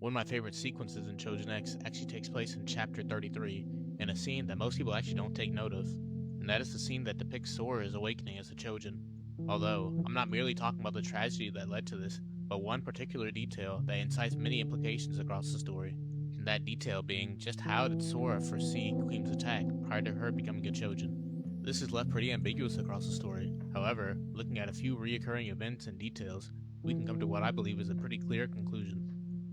One of my favorite sequences in Chosen X actually takes place in chapter 33, in a scene that most people actually don't take note of, and that is the scene that depicts Sora's awakening as a Chosen. Although, I'm not merely talking about the tragedy that led to this, but one particular detail that incites many implications across the story, and that detail being just how did Sora foresee Queen's attack prior to her becoming a Chosen. This is left pretty ambiguous across the story. However, looking at a few reoccurring events and details, we can come to what I believe is a pretty clear conclusion.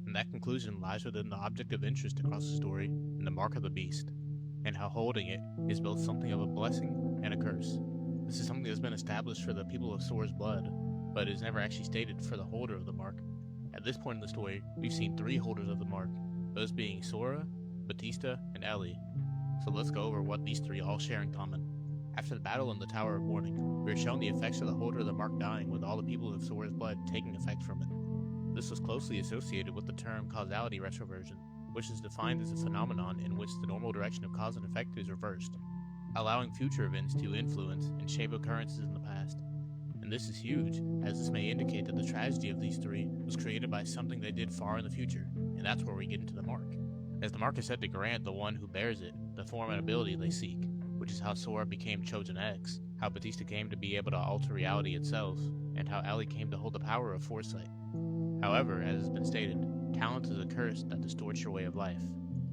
And that conclusion lies within the object of interest across the story, and the mark of the beast, and how holding it is both something of a blessing and a curse. This is something that's been established for the people of Sora's blood, but is never actually stated for the holder of the mark. At this point in the story, we've seen 3 holders of the mark, those being Sora, Batista, and Ellie. So let's go over what these 3 all share in common. After the battle in the Tower of Mourning, we are shown the effects of the holder of the mark dying, with all the people of Sora's blood taking effect from it. This was closely associated with the term causality retroversion, which is defined as a phenomenon in which the normal direction of cause and effect is reversed, allowing future events to influence and shape occurrences in the past. And this is huge, as this may indicate that the tragedy of these 3 was created by something they did far in the future, and that's where we get into the mark, as the mark is said to grant the one who bears it the form and ability they seek, which is how Sora became Chosen X, how Batista came to be able to alter reality itself, and how Ellie came to hold the power of foresight. However, as has been stated, talent is a curse that distorts your way of life,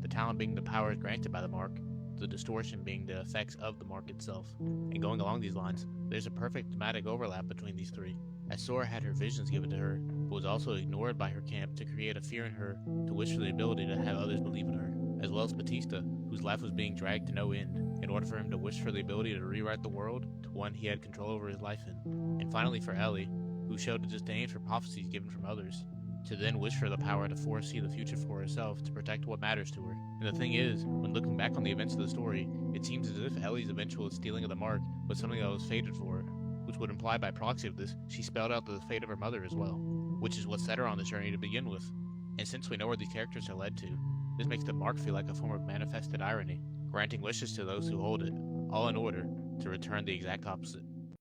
the talent being the powers granted by the mark, the distortion being the effects of the mark itself. And going along these lines, there's a perfect thematic overlap between these 3, as Sora had her visions given to her, but was also ignored by her camp to create a fear in her to wish for the ability to have others believe in her, as well as Batista, whose life was being dragged to no end, in order for him to wish for the ability to rewrite the world to one he had control over his life in. And finally for Ellie, who showed a disdain for prophecies given from others, to then wish for the power to foresee the future for herself to protect what matters to her. And the thing is, when looking back on the events of the story, it seems as if Ellie's eventual stealing of the mark was something that was fated for her, which would imply by proxy of this, she spelled out the fate of her mother as well, which is what set her on this journey to begin with. And since we know where these characters are led to, this makes the mark feel like a form of manifested irony, granting wishes to those who hold it, all in order to return the exact opposite.